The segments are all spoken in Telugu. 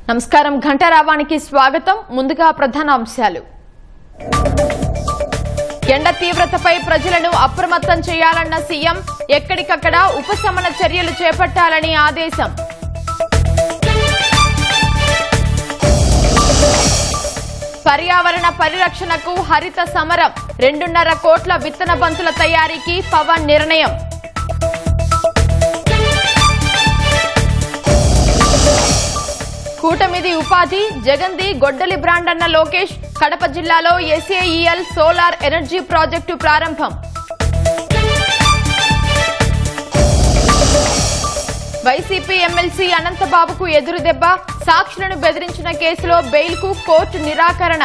నమస్కారం, ఘంటారావానికి స్వాగతం. ముందుగా ప్రధాన అంశాలు. ఎండ తీవ్రతపై ప్రజలను అప్రమత్తం చేయాలన్న సీఎం, ఎక్కడికక్కడ ఉపశమన చర్యలు చేపట్టాలని ఆదేశం. పర్యావరణ పరిరక్షణకు హరిత సమరం, 2.5 కోట్ల విత్తన బంతుల తయారీకి పవన్ నిర్ణయం. కూటమిది ఉపాధి, జగన్ది గొడ్డలి బ్రాండ్ అన్న లోకేష్. కడప జిల్లాలో SAEL సోలార్ ఎనర్జీ ప్రాజెక్టు ప్రారంభం. వైసీపీ ఎమ్మెల్సీ అనంతబాబుకు ఎదురుదెబ్బ, సాక్షులను బెదిరించిన కేసులో బెయిల్కు కోర్టు నిరాకరణ.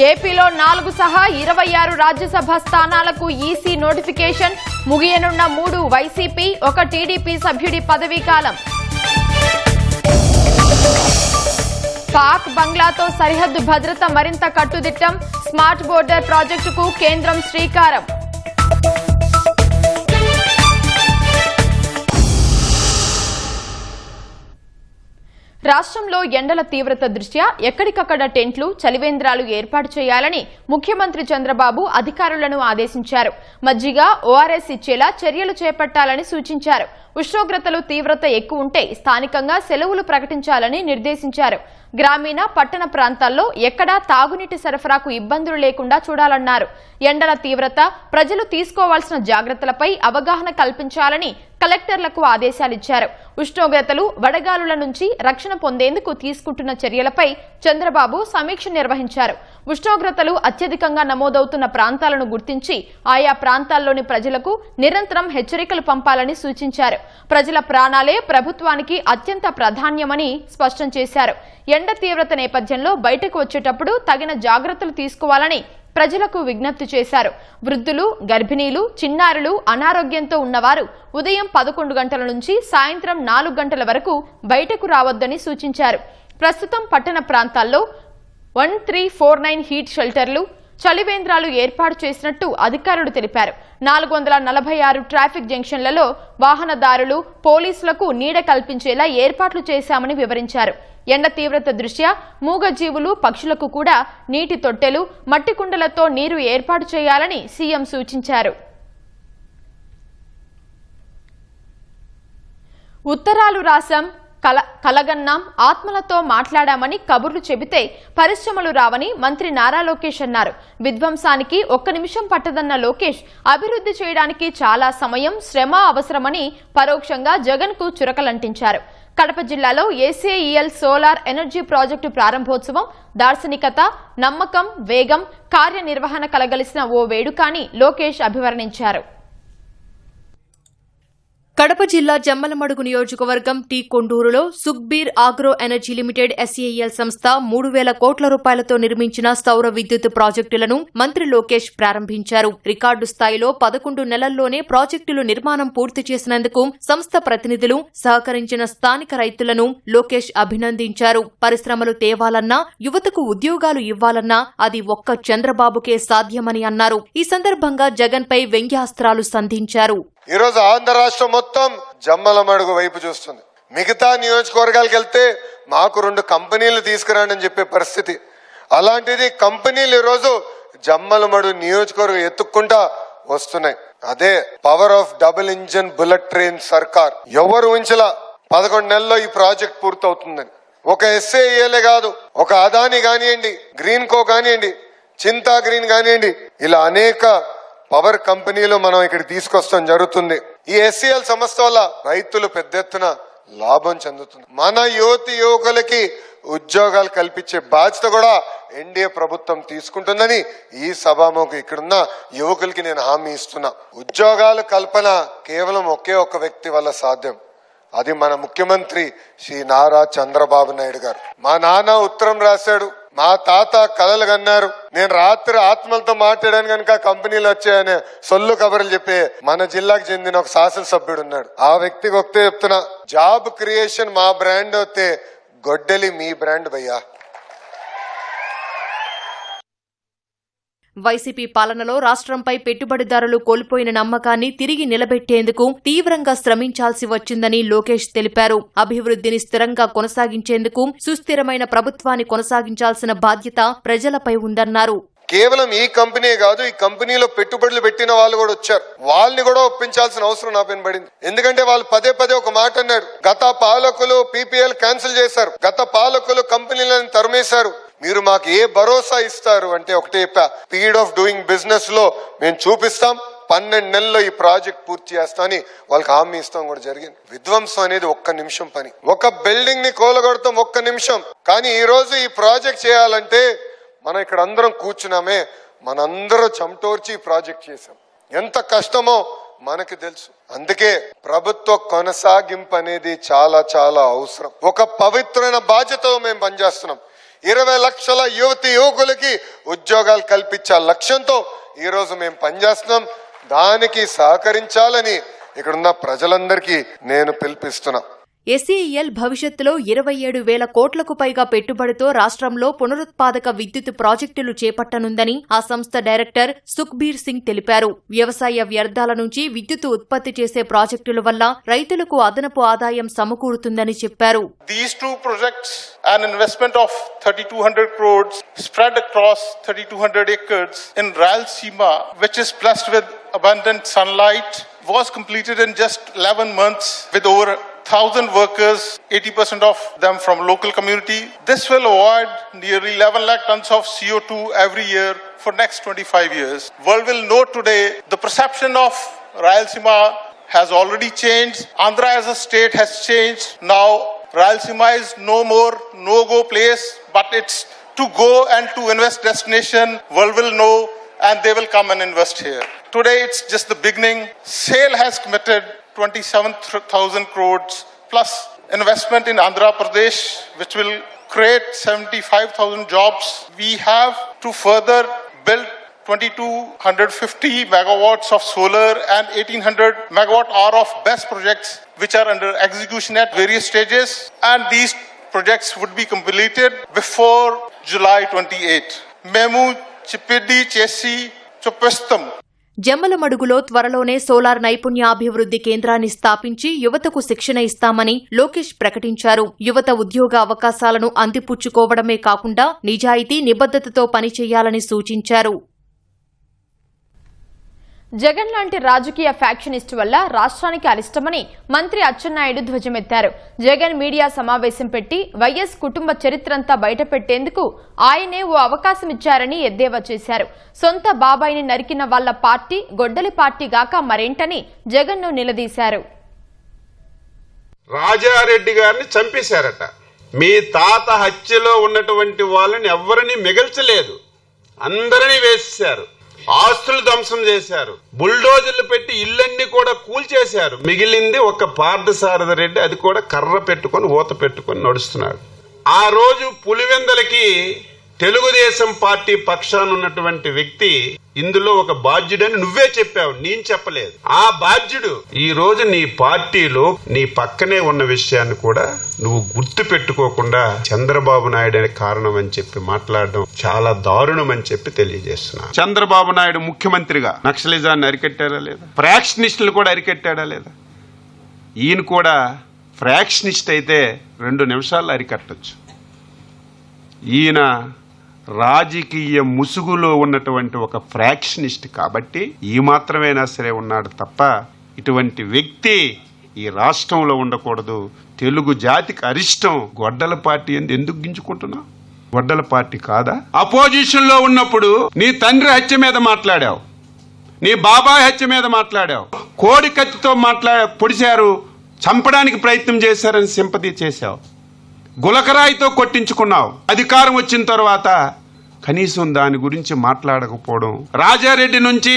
ఏపీలో 4 సహా 26 రాజ్యసభ స్థానాలకు ఈసీ నోటిఫికేషన్. ముగియనున్న 3 వైసీపీ, 1 టీడీపీ సభ్యుడి పదవీకాలం. పాక్ బంగ్లాతో సరిహద్దు భద్రత మరింత కట్టుదిట్టం. స్మార్ట్ బోర్డర్ ప్రాజెక్టుకు కేంద్రం శ్రీకారం. రాష్ట్రంలో ఎండల తీవ్రత దృష్ట్యా ఎక్కడికక్కడ టెంట్లు, చలివేంద్రాలు ఏర్పాటు చేయాలని ముఖ్యమంత్రి చంద్రబాబు అధికారులను ఆదేశించారు. మజ్జిగ, ORS ఇచ్చేలా చర్యలు చేపట్టాలని సూచించారు. ఉష్ణోగ్రతలు తీవ్రత ఎక్కువ ఉంటే స్థానికంగా సెలవులు ప్రకటించాలని నిర్దేశించారు. గ్రామీణ, పట్టణ ప్రాంతాల్లో ఎక్కడా తాగునీటి సరఫరాకు ఇబ్బందులు లేకుండా చూడాలన్నారు. ఎండల తీవ్రత, ప్రజలు తీసుకోవాల్సిన జాగ్రత్తలపై అవగాహన కల్పించాలని కలెక్టర్లకు ఆదేశాలిచ్చారు. ఉష్ణోగ్రతలు, వడగాలుల నుంచి రక్షణ పొందేందుకు తీసుకుంటున్న చర్యలపై చంద్రబాబు సమీక్ష నిర్వహించారు. ఉష్ణోగ్రతలు అత్యధికంగా నమోదవుతున్న ప్రాంతాలను గుర్తించి ఆయా ప్రాంతాల్లోని ప్రజలకు నిరంతరం హెచ్చరికలు పంపాలని సూచించారు. ప్రజల ప్రాణాలే ప్రభుత్వానికి అత్యంత ప్రాధాన్యమని స్పష్టం చేశారు. ఎండ తీవ్రత నేపథ్యంలో బయటకు వచ్చేటప్పుడు తగిన జాగ్రత్తలు తీసుకోవాలని ప్రజలకు విజ్ఞప్తి చేశారు. వృద్ధులు, గర్భిణీలు, చిన్నారులు, అనారోగ్యంతో ఉన్నవారు ఉదయం 11 గంటల నుంచి సాయంత్రం 4 గంటల వరకు బయటకు రావద్దని సూచించారు. ప్రస్తుతం పట్టణ ప్రాంతాల్లో 1349 హీట్ షెల్టర్లు, చలివేంద్రాలు ఏర్పాటు చేసినట్టు అధికారులు తెలిపారు. 446 ట్రాఫిక్ జంక్షన్లలో వాహనదారులు, పోలీసులకు నీడ కల్పించేలా ఏర్పాట్లు చేశామని వివరించారు. ఎండ తీవ్రత దృష్ట్యా మూగజీవులు, పక్షులకు కూడా నీటి తొట్టెలు, మట్టి కుండలతో నీరు ఏర్పాటు చేయాలని సీఎం సూచించారు. ఉత్తరాలు రాశాం, కలగన్నాం, ఆత్మలతో మాట్లాడామని కబుర్లు చెబితే పరిశ్రమలు రావని మంత్రి నారా లోకేష్ అన్నారు. విధ్వంసానికి 1 నిమిషం పట్టదన్న లోకేష్, అభివృద్ధి చేయడానికి చాలా సమయం, శ్రమ అవసరమని పరోక్షంగా జగన్ కు చురకలంటించారు. కడప జిల్లాలో SAEL సోలార్ ఎనర్జీ ప్రాజెక్టు ప్రారంభోత్సవం దార్శనికత, నమ్మకం, వేగం, కార్యనిర్వహణ కలగలిసిన ఓ వేడుక అని లోకేష్ అభివర్ణించారు. కడప జిల్లా జమ్మలమడుగు నియోజకవర్గం టీ కొండూరులో Sukhbir agro energy limited SAEL సంస్థ 3,000 కోట్ల రూపాయలతో నిర్మించిన సౌర విద్యుత్ ప్రాజెక్టులను మంత్రి లోకేష్ ప్రారంభించారు. రికార్డు స్థాయిలో 11 నెలల్లోనే ప్రాజెక్టులు నిర్మాణం పూర్తి చేసినందుకు సంస్థ ప్రతినిధులు, సహకరించిన స్థానిక రైతులను లోకేష్ అభినందించారు. పరిశ్రమలు తేవాలన్నా, యువతకు ఉద్యోగాలు ఇవ్వాలన్నా అది ఒక్క చంద్రబాబుకే సాధ్యమని అన్నారు. ఈ సందర్భంగా జగన్ పై వ్యంగ్యాస్త్రాలు సంధించారు. ఈరోజు ఆంధ్ర రాష్ట్రం మొత్తం జమ్మలమడుగు వైపు చూస్తుంది. మిగతా నియోజకవర్గాలకు వెళ్తే మాకు 2 కంపెనీలు తీసుకురాండి అని చెప్పే పరిస్థితి. అలాంటిది కంపెనీలు ఈరోజు జమ్మలమడుగు నియోజకవర్గం ఎత్తుక్కుంటా వస్తున్నాయి. అదే power of double engine bullet train సర్కార్. ఎవరు ఉంచలా 11 నెలల్లో ఈ ప్రాజెక్ట్ పూర్తవుతుందని. ఒక SAEL కాదు, ఒక అదాని కానివ్వండి, గ్రీన్ కో కానివ్వండి, చింతా గ్రీన్ కానివ్వండి, ఇలా అనేక పవర్ కంపెనీలు మనం ఇక్కడ తీసుకొస్తాం జరుగుతుంది. ఈ SAEL సంస్థ వల్ల రైతులు పెద్ద ఎత్తున లాభం చెందుతుంది. మన యువకులకి ఉద్యోగాలు కల్పించే బాధ్యత కూడా NDA ప్రభుత్వం తీసుకుంటుందని ఈ సభాముఖం ఇక్కడున్న యువకులకి నేను హామీ ఇస్తున్నా. ఉద్యోగాల కల్పన కేవలం ఒకే ఒక వ్యక్తి వల్ల సాధ్యం. అది మన ముఖ్యమంత్రి శ్రీ నారా చంద్రబాబు నాయుడు గారు. మా నాన్న ఉత్తరం రాశాడు, మా తాత కలలు కన్నారు, నేను రాత్రి ఆత్మలతో మాట్లాడాను కనుక కంపెనీలు వచ్చాయనే సొల్లు కబుర్లు చెప్పే మన జిల్లాకు చెందిన ఒక శాసనసభ్యుడు ఉన్నాడు. ఆ వ్యక్తికి ఒకటే చెప్తున్నా, జాబ్ క్రియేషన్ మా బ్రాండ్ అయితే గొడ్డలి మీ బ్రాండ్ భయ్యా. వైసీపీ పాలనలో రాష్ట్రంపై పెట్టుబడిదారులు కోల్పోయిన నమ్మకాన్ని తిరిగి నిలబెట్టేందుకు తీవ్రంగా శ్రమించాల్సి వచ్చిందని లోకేష్ తెలిపారు. అభివృద్ధిని స్థిరంగా కొనసాగించేందుకు సుస్థిరమైన ప్రభుత్వాన్ని కొనసాగించాల్సిన బాధ్యత ప్రజలపై ఉందన్నారు. కేవలం ఈ కంపెనీ కాదు, ఈ కంపెనీలో పెట్టుబడులు పెట్టిన వాళ్ళు కూడా వచ్చారు. వాళ్ళని కూడా ఒప్పించాల్సిన అవసరం నా పైన పడింది. ఎందుకంటే వాళ్ళు పదే పదే ఒక మాట అన్నారు, గత పాలకులు PPL క్యాన్సిల్ చేశారు, గత పాలకులు కంపెనీలను తరిమేశారు, మీరు మాకు ఏ భరోసా ఇస్తారు అంటే ఒకటే స్పీడ్ ఆఫ్ డూయింగ్ బిజినెస్ లో మేము చూపిస్తాం, 12 నెలల్లో ఈ ప్రాజెక్ట్ పూర్తి చేస్తామని వాళ్ళకి హామీ ఇస్తాం కూడా జరిగింది. విధ్వంసం అనేది ఒక్క నిమిషం పని, ఒక బిల్డింగ్ ని కూలగొడతాం ఒక్క నిమిషం. కానీ ఈ రోజు ఈ ప్రాజెక్ట్ చేయాలంటే మనం ఇక్కడ అందరం కూర్చున్నామే, మనందరూ చెమటోర్చి ఈ ప్రాజెక్ట్ చేసాం. ఎంత కష్టమో మనకి తెలుసు. అందుకే ప్రభుత్వ కొనసాగింపు అనేది చాలా చాలా అవసరం. ఒక పవిత్రమైన బాధ్యతతో మేము పనిచేస్తున్నాం. 20 లక్షల యువకులకి ఉద్యోగాలు కల్పించే లక్ష్యంతో ఈ రోజు మేము పనిచేస్తున్నాం. దానికి సహకరించాలని ఇక్కడున్న ప్రజలందరికీ నేను పిలిపిస్తున్నా. SEIL భవిష్యత్తులో 27,000 కోట్లకు పైగా పెట్టుబడితో రాష్ట్రంలో పునరుత్పాదక విద్యుత్ ప్రాజెక్టులు చేపట్టనుందని ఆ సంస్థ డైరెక్టర్ సుఖ్బీర్ సింగ్ తెలిపారు. వ్యవసాయ వ్యర్థాల నుంచి విద్యుత్ ఉత్పత్తి చేసే ప్రాజెక్టుల వల్ల రైతులకు అదనపు ఆదాయం సమకూరుతుందని చెప్పారు. These two projects, an investment of 3,200 crores spread across 3,200 acres in Rayalaseema, which is blessed with abundant sunlight, was completed in just 11 months with over 1,000 workers, 80% of them from local community. This will avoid nearly 11 lakh tons of CO2 every year for next 25 years. World will know today the perception of Rayalaseema has already changed. Andhra as a state has changed. Now Rayalaseema is no more no-go place, but it's to go and to invest destination. World will know and they will come and invest here. Today it's just the beginning. SAIL has committed 27,000 crores plus investment in Andhra Pradesh, which will create 75,000 jobs. We have to further build 2,250 megawatts of solar and 1,800 megawatt hour of BESS projects, which are under execution at various stages. And these projects would be completed before July 28. Memu Chipidi Chesi Chupestam. జమ్మలమడుగులో త్వరలోనే సోలార్ నైపుణ్యాభివృద్ధి కేంద్రాన్ని స్థాపించి యువతకు శిక్షణ ఇస్తామని లోకేష్ ప్రకటించారు. యువత ఉద్యోగ అవకాశాలను అందిపుచ్చుకోవడమే కాకుండా నిజాయితీ నిబద్ధతతో పనిచేయాలని సూచించారు. జగన్ లాంటి రాజకీయ ఫ్యాక్షనిస్ట్ వల్ల రాష్ట్రానికి అరిష్టమని మంత్రి అచ్చెన్నాయుడు ధ్వజమెత్తారు. జగన్ మీడియా సమావేశం పెట్టి వైఎస్ కుటుంబ చరిత్రంతా బయటపెట్టేందుకు ఆయనే ఓ అవకాశం ఇచ్చారని ఎద్దేవా చేశారు. సొంత బాబాయిని నరికిన వాళ్ల పార్టీ గొడ్డలి పార్టీ గాక మరేంటని జగన్ను నిలదీశారు. రాజారెడ్డి గారిని చంపేశారట. మీ తాత హత్యలో ఉన్నటువంటి వాళ్ళని ఎవరిని మిగల్చలేదు, అందరినీ వేసేశారు. ఆస్తులు ధ్వంసం చేశారు, బుల్డోజర్లు పెట్టి ఇళ్ళన్ని కూడా కూల్చేశారు. మిగిలింది ఒక పార్థసారథి రెడ్డి, అది కూడా కర్ర పెట్టుకొని ఊత పెట్టుకొని నడుస్తున్నాడు. ఆ రోజు పులివెందలకి తెలుగుదేశం పార్టీ పక్షాన ఉన్నటువంటి వ్యక్తి ఇందులో ఒక బాధ్యుడని నువ్వే చెప్పావు, నేను చెప్పలేదు. ఆ బాధ్యుడు ఈ రోజు నీ పార్టీలో నీ పక్కనే ఉన్న విషయాన్ని కూడా నువ్వు గుర్తు పెట్టుకోకుండా చంద్రబాబు నాయుడు అనే కారణం అని చెప్పి మాట్లాడడం చాలా దారుణం అని చెప్పి తెలియజేస్తున్నా. చంద్రబాబు నాయుడు ముఖ్యమంత్రిగా నక్సలిజాన్ని అరికట్టాడా లేదా? ఫ్రాక్షనిస్టులు కూడా అరికట్టాడా లేదా? ఈయన కూడా ఫ్రాక్షనిస్ట్ అయితే 2 నిమిషాల్లో అరికట్టొచ్చు. ఈయన రాజకీయ ముసుగులో ఉన్నటువంటి ఒక ఫ్రాక్షనిస్ట్ కాబట్టి ఈ మాత్రమేనా సరే ఉన్నాడు తప్ప ఇటువంటి వ్యక్తి ఈ రాష్ట్రంలో ఉండకూడదు. తెలుగు జాతికి అరిష్టం. గొడ్డల పార్టీ ఎందుకు గింజుకుంటున్నావు? గొడ్డల పార్టీ కాదా? అపోజిషన్ లో ఉన్నప్పుడు నీ తండ్రి హత్య మీద మాట్లాడావు, నీ బాబాయ్ హత్య మీద మాట్లాడావు, కోడి కత్తితో పొడిచారు, చంపడానికి ప్రయత్నం చేశారని సింపతి చేశావు, గులకరాయితో కొట్టించుకున్నావు. అధికారం వచ్చిన తర్వాత కనీసం దాని గురించి మాట్లాడకపోవడం. రాజారెడ్డి నుంచి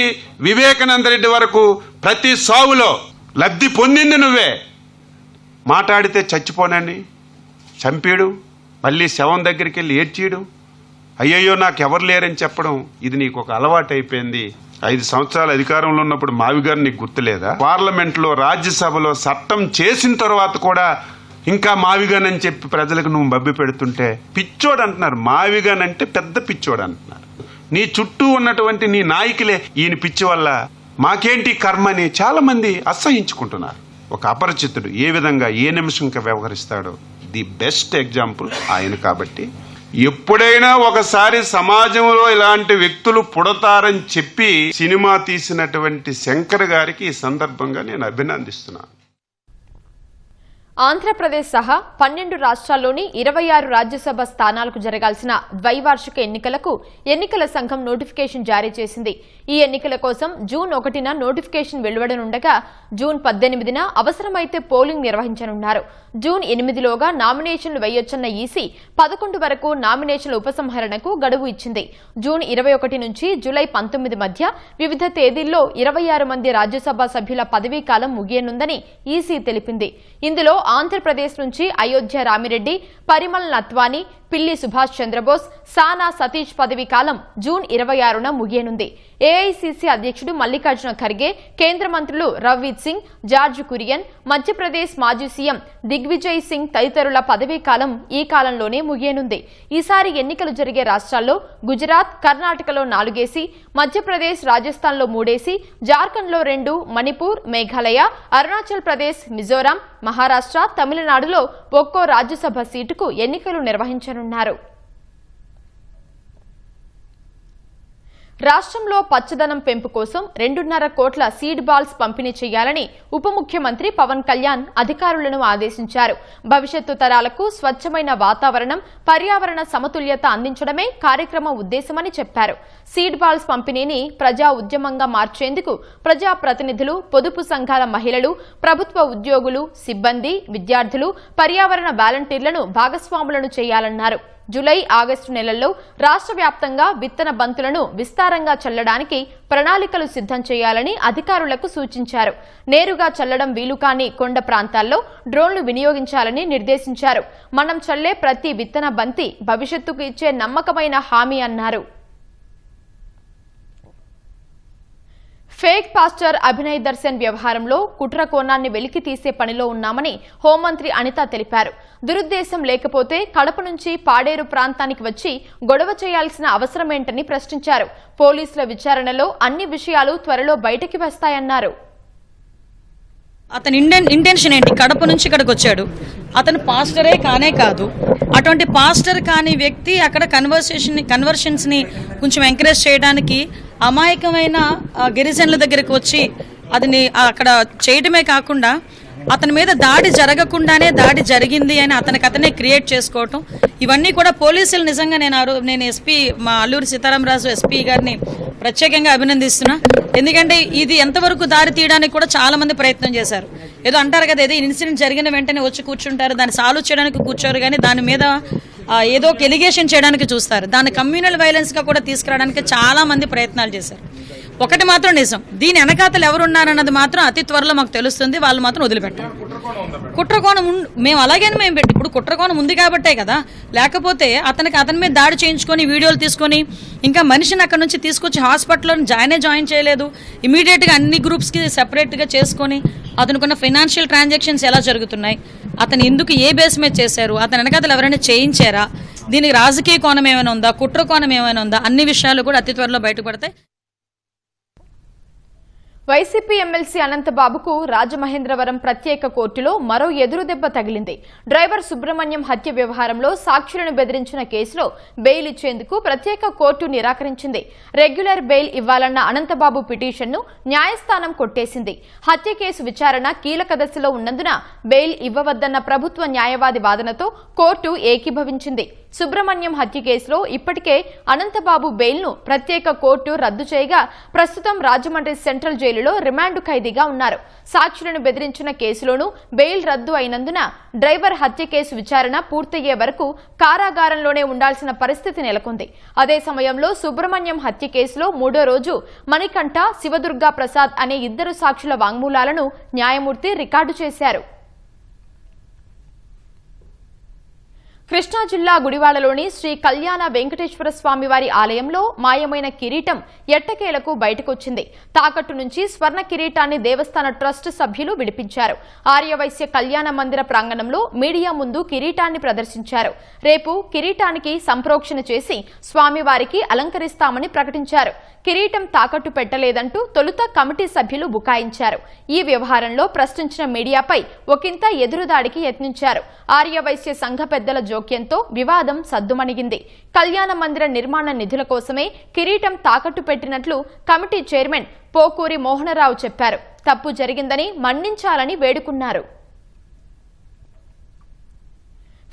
వివేకానంద రెడ్డి వరకు ప్రతి సావులో లబ్ధి పొందింది నువ్వే. మాట్లాడితే చచ్చిపోనని చంపేడు, మళ్ళీ శవం దగ్గరికి వెళ్ళి ఏడ్చేయడం, అయ్యయ్యో నాకు ఎవరు లేరని చెప్పడం ఇది నీకు ఒక అలవాటు అయిపోయింది. 5 సంవత్సరాలు అధికారంలో ఉన్నప్పుడు మావిగారు నీకు గుర్తులేదా? పార్లమెంట్లో రాజ్యసభలో చట్టం చేసిన తర్వాత కూడా ఇంకా మావిగానని చెప్పి ప్రజలకు నువ్వు మభ్య పెడుతుంటే పిచ్చోడు అంటున్నారు. మావిగాన్ అంటే పెద్ద పిచ్చోడు అంటున్నారు. నీ చుట్టూ ఉన్నటువంటి నీ నాయకులే ఈయన పిచ్చి వల్ల మాకేంటి కర్మ అని చాలా మంది అసహించుకుంటున్నారు. ఒక అపరిచితుడు ఏ విధంగా ఏ నిమిషంగా వ్యవహరిస్తాడో ది బెస్ట్ ఎగ్జాంపుల్ ఆయన. కాబట్టి ఎప్పుడైనా ఒకసారి సమాజంలో ఇలాంటి వ్యక్తులు పుడతారని చెప్పి సినిమా తీసినటువంటి శంకర్ గారికి ఈ సందర్భంగా నేను అభినందిస్తున్నాను. ఆంధ్రప్రదేశ్ సహా 12 రాష్ట్రాల్లోని 26 రాజ్యసభ స్థానాలకు జరగాల్సిన ద్వైవార్షిక ఎన్నికలకు ఎన్నికల సంఘం నోటిఫికేషన్ జారీ చేసింది. ఈ ఎన్నికల కోసం జూన్ 1న నోటిఫికేషన్ వెలువడనుండగా జూన్ 18న అవసరమైతే పోలింగ్ నిర్వహించనున్నారు. జూన్ 8లోగా నామినేషన్లు వేయొచ్చన్న ఈసీ 11 వరకు నామినేషన్ల ఉపసంహరణకు గడువు ఇచ్చింది. జూన్ 21 నుంచి జూలై 19 మధ్య వివిధ తేదీల్లో 26 మంది రాజ్యసభ సభ్యుల పదవీకాలం ముగియనుందని ఈసీ తెలిపింది. ఇందులో ఆంధ్రప్రదేశ్ నుంచి అయోధ్య రామిరెడ్డి, పరిమల్ నత్వాని, పిల్లి సుభాష్ చంద్రబోస్, సానా సతీష్ పదవీ కాలం జూన్ 26న ముగియనుంది. ఏఐసీసీ అధ్యక్షుడు మల్లికార్జున ఖర్గే, కేంద్ర మంత్రులు రవ్వీత్ సింగ్, జార్జ్ కురియన్, మధ్యప్రదేశ్ మాజీ సీఎం దిగ్విజయ్ సింగ్ తదితరుల పదవీ కాలం ఈ కాలంలోనే ముగియనుంది. ఈసారి ఎన్నికలు జరిగే రాష్ట్రాల్లో గుజరాత్, కర్ణాటకలో 4 మధ్యప్రదేశ్, రాజస్థాన్లో 3, జార్ఖండ్లో 2, మణిపూర్, మేఘాలయ, అరుణాచల్ ప్రదేశ్, మిజోరాం, మహారాష్ట్ర, తమిళనాడులో ఒక్కో రాజ్యసభ సీటుకు ఎన్నికలు నిర్వహించనున్నారు. రాష్ట్రంలో పచ్చదనం పెంపు కోసం 2.5 కోట్ల సీడ్ బాల్స్ పంపిణీ చేయాలని ఉప ముఖ్యమంత్రి పవన్ కళ్యాణ్ అధికారులను ఆదేశించారు. భవిష్యత్తు తరాలకు స్వచ్ఛమైన వాతావరణం, పర్యావరణ సమతుల్యత అందించడమే కార్యక్రమం ఉద్దేశమని చెప్పారు. సీడ్ బాల్స్ పంపిణీని ప్రజా ఉద్యమంగా మార్చేందుకు ప్రజా ప్రతినిధులు, పొదుపు సంఘాల మహిళలు, ప్రభుత్వ ఉద్యోగులు, సిబ్బంది, విద్యార్థులు, పర్యావరణ వాలంటీర్లను భాగస్వాములను చేయాలన్నారు. జూలై, ఆగస్టు నెలల్లో రాష్ట్ర వ్యాప్తంగా విత్తన బంతులను విస్తారంగా చల్లడానికి ప్రణాళికలు సిద్ధం చేయాలని అధికారులకు సూచించారు. నేరుగా చల్లడం వీలుకాని కొండ ప్రాంతాల్లో డ్రోన్లు వినియోగించాలని నిర్దేశించారు. మనం చల్లే ప్రతి విత్తన బంతి భవిష్యత్తుకు ఇచ్చే నమ్మకమైన హామీ అన్నారు. ఫేక్ పాస్టర్ అభినయ్ దర్శన్ వ్యవహారంలో కుట్ర కోణాన్ని వెలికి తీసే పనిలో ఉన్నామని హోంమంత్రి అనిత తెలిపారు. దురుద్దేశం లేకపోతే కడప నుంచి పాడేరు ప్రాంతానికి వచ్చి గొడవ చేయాల్సిన అవసరమేంటని ప్రశ్నించారు. పోలీసుల విచారణలో అన్ని విషయాలు త్వరలో బయటకి వస్తాయన్నారు. అతని ఇంటెన్షన్ ఏంటి? కడప నుంచి ఇక్కడికి వచ్చాడు. అతను పాస్టరే కానే కాదు. అటువంటి పాస్టర్ కాని వ్యక్తి అక్కడ కన్వర్షన్స్ ని కొంచెం ఎంకరేజ్ చేయడానికి అమాయకమైన గిరిజనుల దగ్గరికి వచ్చి అతని అక్కడ చేయడమే కాకుండా అతని మీద దాడి జరగకుండానే దాడి జరిగింది అని అతనే క్రియేట్ చేసుకోవటం, ఇవన్నీ కూడా పోలీసులు నిజంగా నేను ఎస్పీ మా అల్లూరి సీతారామరాజు ఎస్పీ గారిని ప్రత్యేకంగా అభినందిస్తున్నా. ఎందుకంటే ఇది ఎంతవరకు దారి తీయడానికి కూడా చాలా మంది ప్రయత్నం చేశారు. ఏదో అంటారు కదా, ఏదో ఇన్సిడెంట్ జరిగిన వెంటనే వచ్చి కూర్చుంటారు, దాన్ని సాల్వ్ చేయడానికి కూర్చోరు, కానీ దాని మీద ఏదో ఒక ఎలిగేషన్ చేయడానికి చూస్తారు. దాన్ని కమ్యూనల్ వైలెన్స్గా కూడా తీసుకురావడానికి చాలా మంది ప్రయత్నాలు చేశారు. ఒకటి మాత్రం నిజం, దీని వెనకాతలు ఎవరున్నారన్నది మాత్రం అతి త్వరలో మాకు తెలుస్తుంది. వాళ్ళు మాత్రం వదిలిపెట్టారు. కుట్రకోణం మేము అలాగే మేము పెట్టి ఇప్పుడు కుట్రకోణం ఉంది కాబట్టే కదా, లేకపోతే అతని మీద దాడి చేయించుకొని వీడియోలు తీసుకొని ఇంకా మనిషిని అక్కడ నుంచి తీసుకొచ్చి హాస్పిటల్లో జాయిన్ చేయలేదు. ఇమీడియట్గా అన్ని గ్రూప్స్కి సెపరేట్గా చేసుకొని అతనుకున్న ఫైనాన్షియల్ ట్రాన్సాక్షన్స్ ఎలా జరుగుతున్నాయి, అతను ఎందుకు ఏ బేస్ మీద చేశారు, అతని వెనకాతలు ఎవరైనా చేయించారా, దీనికి రాజకీయ కోణం ఏమైనా ఉందా, కుట్ర కోణం ఏమైనా ఉందా, అన్ని విషయాలు కూడా అతి త్వరలో బయటపడతాయి. వైసీపీ ఎమ్మెల్సీ అనంతబాబుకు రాజమహేంద్రవరం ప్రత్యేక కోర్టులో మరో ఎదురుదెబ్బ తగిలింది. డ్రైవర్ సుబ్రహ్మణ్యం హత్య వ్యవహారంలో సాక్షులను బెదిరించిన కేసులో బెయిల్ ఇచ్చేందుకు ప్రత్యేక కోర్టు నిరాకరించింది. రెగ్యులర్ బెయిల్ ఇవ్వాలన్న అనంతబాబు పిటిషన్ను న్యాయస్థానం కొట్టేసింది. హత్య కేసు విచారణ కీలక దశలో ఉన్నందున బెయిల్ ఇవ్వవద్దన్న ప్రభుత్వ న్యాయవాది వాదనతో కోర్టు ఏకీభవించింది. సుబ్రహ్మణ్యం హత్య కేసులో ఇప్పటికే అనంతబాబు బెయిల్ను ప్రత్యేక కోర్టు రద్దు చేయగా ప్రస్తుతం రాజమండ్రి సెంట్రల్ జైలులో రిమాండ్ ఖైదీగా ఉన్నారు. సాక్షులను బెదిరించిన కేసులోనూ బెయిల్ రద్దు అయినందున డ్రైవర్ హత్య కేసు విచారణ పూర్తయ్యే వరకు కారాగారంలోనే ఉండాల్సిన పరిస్థితి నెలకొంది. అదే సమయంలో సుబ్రహ్మణ్యం హత్య కేసులో 3వ రోజు మణికంఠ, శివదుర్గా ప్రసాద్ అనే 2 సాక్షుల వాంగ్మూలాలను న్యాయమూర్తి రికార్డు చేశారు. కృష్ణా జిల్లా గుడివాడలోని శ్రీ కళ్యాణ వెంకటేశ్వర స్వామి వారి ఆలయంలో మాయమైన కిరీటం ఎట్టకేలకు బయటకొచ్చింది. తాకట్టు నుంచి స్వర్ణ కిరీటాన్ని దేవస్థాన ట్రస్ట్ సభ్యులు విడిపించారు. ఆర్యవైశ్య కళ్యాణ మందిర ప్రాంగణంలో మీడియా ముందు కిరీటాన్ని ప్రదర్శించారు. రేపు కిరీటానికి సంప్రోక్షణ చేసి స్వామివారికి అలంకరిస్తామని ప్రకటించారు. కిరీటం తాకట్టు పెట్టలేదంటూ తొలుత కమిటీ సభ్యులు బుకాయించారు. ఈ వ్యవహారంలో ప్రశ్నించిన మీడియాపై ఒకంత ఎదురుదాడికి యత్నించారు. ఆర్యవైశ్య సంఘ పెద్దల జోక్యంతో వివాదం సద్దుమణిగింది. కళ్యాణ మందిర నిర్మాణ నిధుల కోసమే కిరీటం తాకట్టు పెట్టినట్లు కమిటీ చైర్మన్ పోకూరి మోహనరావు చెప్పారు. తప్పు జరిగిందని మన్నించాలని వేడుకున్నారు.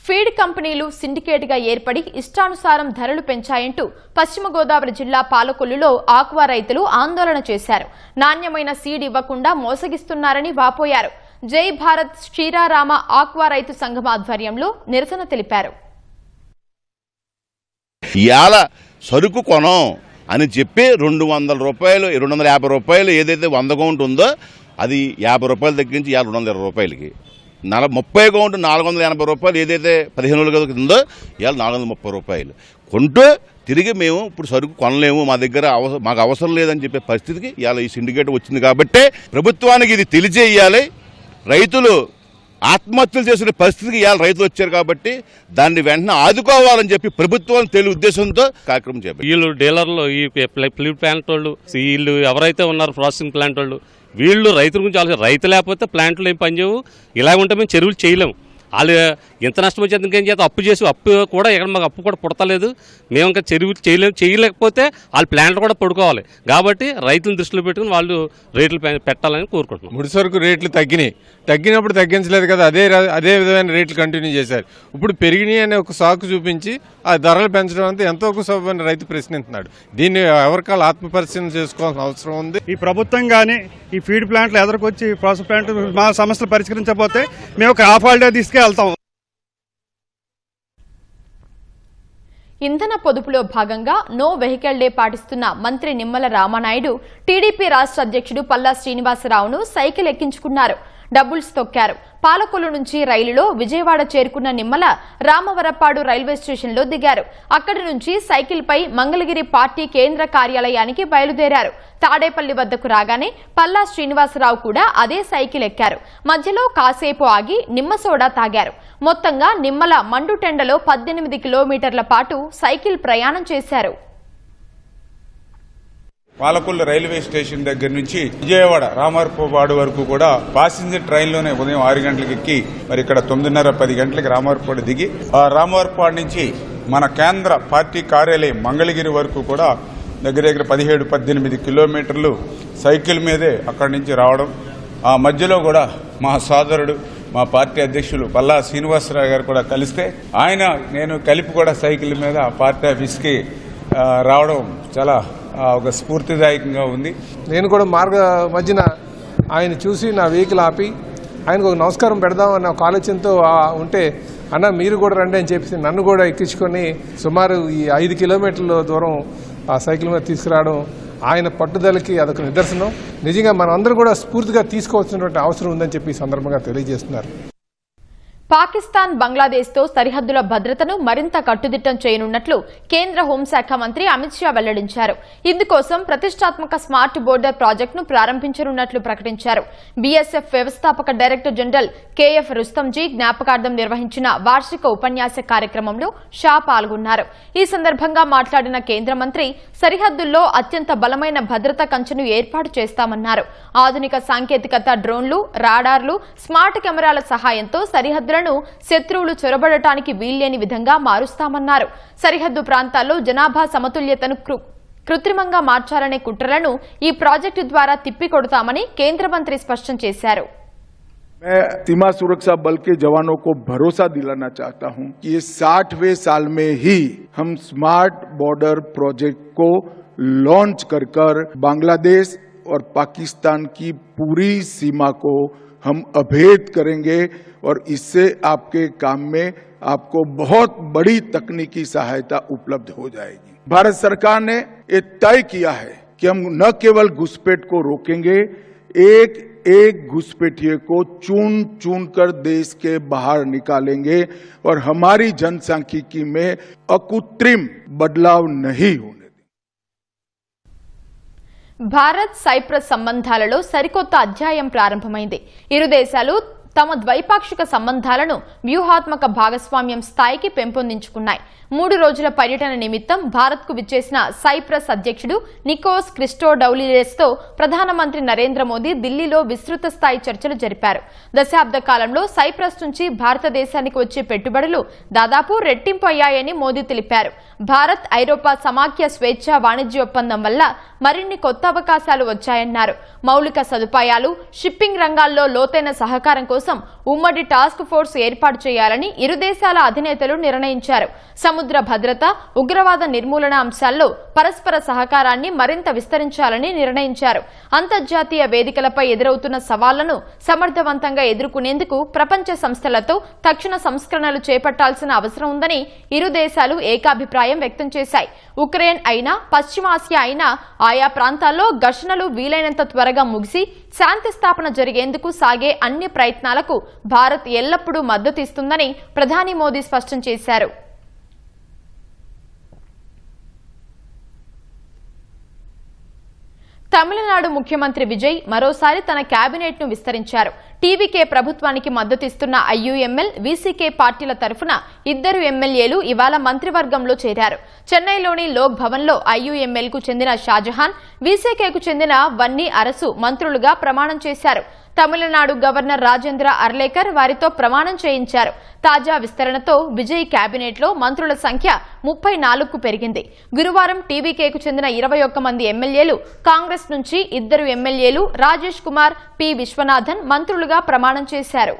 ఫీడ్ కంపెనీలు సిండికేట్ గా ఏర్పడి ఇష్టానుసారం ధరలు పెంచాయంటూ పశ్చిమ గోదావరి జిల్లా పాలకొల్లులో ఆక్వా రైతులు ఆందోళన చేశారు. నాణ్యమైన సీడ్ ఇవ్వకుండా మోసగిస్తున్నారని వాపోయారు. జై భారత్ శ్రీరారామ ఆక్వా రైతు సంఘం ఆధ్వర్యంలో నిరసన తెలిపారు. ఇవాళ సరుకు కొనం అని చెప్పి 200 రూపాయలు 250 రూపాయలు ఏదైతే 100 కౌంట్ ఉందో అది 50 రూపాయలు తగ్గించి ఇవాళ 220 రూపాయలకి 30 కౌంట్ 480 రూపాయలు ఏదైతే 15 రోజులు ఉందో ఇవాళ 430 రూపాయలు కొంటూ తిరిగి మేము ఇప్పుడు సరుకు కొనలేము, మా దగ్గర మాకు అవసరం లేదని చెప్పే పరిస్థితికి ఇవాళ ఈ సిండికేట్ వచ్చింది. కాబట్టి ప్రభుత్వానికి ఇది తెలియజేయాలి. రైతులు ఆత్మహత్యలు చేసిన పరిస్థితికి ఇవాళ రైతులు వచ్చారు కాబట్టి దాన్ని వెంటనే ఆదుకోవాలని చెప్పి ప్రభుత్వం తెలియ ఉద్దేశంతో కార్యక్రమం చేపట్టారు. వీళ్ళు డీలర్లు, ఈ ఫ్లూయిడ్ ప్లాంట్ వాళ్ళు, వీళ్ళు ఎవరైతే ఉన్నారో ప్రాసెసింగ్ ప్లాంట్ వాళ్ళు, వీళ్ళు రైతుల గురించి ఆలోచన. రైతు లేకపోతే ప్లాంట్లు ఏం పనిచేయవు. ఇలా ఉంటే మేము చెరువులు చేయలేము. వాళ్ళు ఎంత నష్టం వచ్చేది ఇంకేం చేస్తాం, అప్పు చేసి అప్పు కూడా ఎక్కడ మాకు అప్పు కూడా పుడతలేదు. మేము ఇంకా చెరువులు చేయలేకపోతే వాళ్ళ ప్లాంట్లు కూడా పడుకోవాలి. కాబట్టి రైతులను దృష్టిలో పెట్టుకుని వాళ్ళు రేట్లు పెట్టాలని కోరుకుంటున్నాం. ముడి సరుకు రేట్లు తగ్గినప్పుడు తగ్గించలేదు కదా, అదే విధమైన రేట్లు కంటిన్యూ చేశారు. ఇప్పుడు పెరిగినాయి అనే ఒక సాకు చూపించి ఆ ధరలు పెంచడం అంతా ఎంతో కుసమైన రైతు ప్రశ్నిస్తున్నాడు. దీన్ని ఎవరికాలు ఆత్మపరిశీలన చేసుకోవాల్సిన అవసరం ఉంది. ఈ ప్రభుత్వం కానీ ఈ ఫీడ్ ప్లాంట్లు ఎదురుకొచ్చి ప్రాసెస్ ప్లాంట్ మా సమస్యలు పరిష్కరించకపోతే మేము ఒక హాఫ్ హాలిడే తీసుకెళ్తాం. ఇంధన పొదుపులో భాగంగా నో వెహికల్ డే పాటిస్తున్న మంత్రి నిమ్మల రామానాయుడు టీడీపీ రాష్ట్ర అధ్యక్షుడు పల్లా శ్రీనివాసరావును సైకిల్ ఎక్కించుకున్నారు. డబుల్స్ తొక్కారు. పాలకొల్లు నుంచి రైలులో విజయవాడ చేరుకున్న నిమ్మల రామవరపాడు రైల్వే స్టేషన్లో దిగారు. అక్కడి నుంచి సైకిల్పై మంగళగిరి పార్టీ కేంద్ర కార్యాలయానికి బయలుదేరారు. తాడేపల్లి వద్దకు రాగానే పల్లా శ్రీనివాసరావు కూడా అదే సైకిల్ ఎక్కారు. మధ్యలో కాసేపు ఆగి నిమ్మ సోడా తాగారు. మొత్తంగా నిమ్మల మండుటెండలో 18 కిలోమీటర్ల పాటు సైకిల్ ప్రయాణం చేశారు. పాలకొల్లు రైల్వే స్టేషన్ దగ్గర నుంచి విజయవాడ రామవరపాడు వరకు కూడా ప్యాసింజర్ ట్రైన్లోనే ఉదయం 6 గంటలకు ఎక్కి మరి ఇక్కడ 9:30-10 గంటలకు రామవరపాడు దిగి ఆ రామవరపాడు నుంచి మన కేంద్ర పార్టీ కార్యాలయం మంగళగిరి వరకు కూడా దగ్గర 17-18 కిలోమీటర్లు సైకిల్ మీదే అక్కడి నుంచి రావడం. ఆ మధ్యలో కూడా మా సోదరుడు మా పార్టీ అధ్యక్షులు పల్లా శ్రీనివాసరావు గారు కూడా కలిస్తే నేను కలిపి కూడా సైకిల్ మీద పార్టీ ఆఫీస్కి రావడం చాలా ఒక స్ఫూర్తిదాయకంగా ఉంది. నేను కూడా మార్గ మధ్యన ఆయన చూసి నా వెహికల్ ఆపి ఆయనకు ఒక నమస్కారం పెడదామన్న ఒక ఆలోచనతో ఉంటే, అన్న మీరు కూడా రండి అని చెప్పి నన్ను కూడా ఎక్కించుకొని సుమారు ఈ 5 కిలోమీటర్ల దూరం ఆ సైకిల్ మీద తీసుకురావడం ఆయన పట్టుదలకి అదొక నిదర్శనం. నిజంగా మనం అందరూ కూడా స్ఫూర్తిగా తీసుకోవాల్సినటువంటి అవసరం ఉందని చెప్పి ఈ సందర్భంగా తెలియజేస్తున్నారు. పాకిస్తాన్ బంగ్లాదేశ్తో సరిహద్దుల భద్రతను మరింత కట్టుదిట్టం చేయనున్నట్లు కేంద్ర హోంశాఖ మంత్రి అమిత్ షా వెల్లడించారు. ఇందుకోసం ప్రతిష్టాత్మక స్మార్ట్ బోర్డర్ ప్రాజెక్టును ప్రారంభించనున్నట్లు ప్రకటించారు. బీఎస్ఎఫ్ వ్యవస్థాపక డైరెక్టర్ జనరల్ కేఎఫ్ రుస్తంజీ జ్ఞాపకార్థం నిర్వహించిన వార్షిక ఉపన్యాస కార్యక్రమంలో షా పాల్గొన్నారు. ఈ సందర్భంగా మాట్లాడిన కేంద్ర మంత్రి సరిహద్దుల్లో అత్యంత బలమైన భద్రతా కంచెను ఏర్పాటు చేస్తామన్నారు. ఆధునిక సాంకేతికత, డ్రోన్లు, రాడార్లు, స్మార్ట్ కెమెరాల సహాయంతో సరిహద్దులను శత్రువులు చొరబడటానికి వీల్లేని విధంగా మారుస్తామన్నారు. సరిహద్దు ప్రాంతాల్లో జనాభా సమతుల్యతను కృత్రిమంగా మార్చాలనే కుట్రలను ఈ ప్రాజెక్టు ద్వారా తిప్పికొడతామని కేంద్ర మంత్రి స్పష్టం చేశారు. मैं सीमा सुरक्षा बल के जवानों को भरोसा दिलाना चाहता हूं कि ये 60वें साल में ही हम स्मार्ट बॉर्डर प्रोजेक्ट को लॉन्च कर बांग्लादेश और पाकिस्तान की पूरी सीमा को हम अभेद करेंगे और इससे आपके काम में आपको बहुत बड़ी तकनीकी सहायता उपलब्ध हो जाएगी. भारत सरकार ने ये तय किया है कि हम न केवल घुसपैठ को रोकेंगे, एक एक घुसपैठिए को चुन चुन कर देश के बाहर निकालेंगे और हमारी जनसांख्यिकी में अकृत्रिम बदलाव नहीं होने। భారత్ సైప్రస్ సంబంధాలలో సరికొత్త అధ్యాయం ప్రారంభమైంది. ఇరు దేశాలు తమ ద్వైపాక్షిక సంబంధాలను వ్యూహాత్మక భాగస్వామ్యం స్థాయికి పెంపొందించుకున్నాయి. 3 రోజుల పర్యటన నిమిత్తం భారత్కు విచ్చేసిన సైప్రస్ అధ్యక్షుడు నికోస్ క్రిస్టోడౌలిడెస్తో ప్రధానమంత్రి నరేంద్ర మోదీ ఢిల్లీలో విస్తృత స్థాయి చర్చలు జరిపారు. దశాబ్ద కాలంలో సైప్రస్ నుంచి భారతదేశానికి వచ్చే పెట్టుబడులు దాదాపు రెట్టింపు అయ్యాయని మోదీ తెలిపారు. భారత్ ఐరోపా సమాఖ్య స్వేచ్ఛా వాణిజ్య ఒప్పందం వల్ల మరిన్ని కొత్త అవకాశాలు వచ్చాయన్నారు. మౌలిక సదుపాయాలు, షిప్పింగ్ రంగాల్లో లోతైన సహకారం కోసం ఉమ్మడి టాస్క్ ఫోర్స్ ఏర్పాటు చేయాలని ఇరు దేశాల అధినేతలు నిర్ణయించారు. సముద్ర భద్రత, ఉగ్రవాద నిర్మూలన అంశాల్లో పరస్పర సహకారాన్ని మరింత విస్తరించాలని నిర్ణయించారు. అంతర్జాతీయ వేదికలపై ఎదురవుతున్న సవాళ్లను సమర్థవంతంగా ఎదుర్కొనేందుకు ప్రపంచ సంస్థలతో తక్షణ సంస్కరణలు చేపట్టాల్సిన అవసరం ఉందని ఇరు దేశాలు ఏకాభిప్రాయం వ్యక్తం చేశాయి. ఉక్రెయిన్ అయినా, పశ్చిమాసియా అయినా ఆయా ప్రాంతాల్లో ఘర్షణలు వీలైనంత త్వరగా ముగిసి శాంతి స్థాపన జరిగేందుకు సాగే అన్ని ప్రయత్నాలకు భారత్ ఎల్లప్పుడూ మద్దతు ఇస్తుందని ప్రధాని మోదీ స్పష్టం చేశారు. తమిళనాడు ముఖ్యమంత్రి విజయ్ మరోసారి తన కేబినెట్ ను విస్తరించారు. టీవీకే ప్రభుత్వానికి మద్దతిస్తున్న ఐయుఎంఎల్, వీసీకే పార్టీల తరఫున 2 ఎమ్మెల్యేలు ఇవాళ మంత్రివర్గంలో చేరారు. చెన్నైలోని లోక్ భవన్ లో ఐయుఎంఎల్ కు చెందిన షాజహాన్, వీసీకేకు చెందిన వన్నీ అరసు మంత్రులుగా ప్రమాణం చేశారు. తమిళనాడు గవర్నర్ రాజేంద్ర అర్లేకర్ వారితో ప్రమాణం చేయించారు. తాజా విస్తరణతో విజయ్ కేబినెట్లో మంత్రుల సంఖ్య 34కు పెరిగింది. గురువారం టీవీకేకు చెందిన 21 మంది ఎమ్మెల్యేలు, కాంగ్రెస్ నుంచి 2 ఎమ్మెల్యేలు రాజేష్ కుమార్, పి విశ్వనాథన్ మంత్రులుగా ప్రమాణం చేశారు.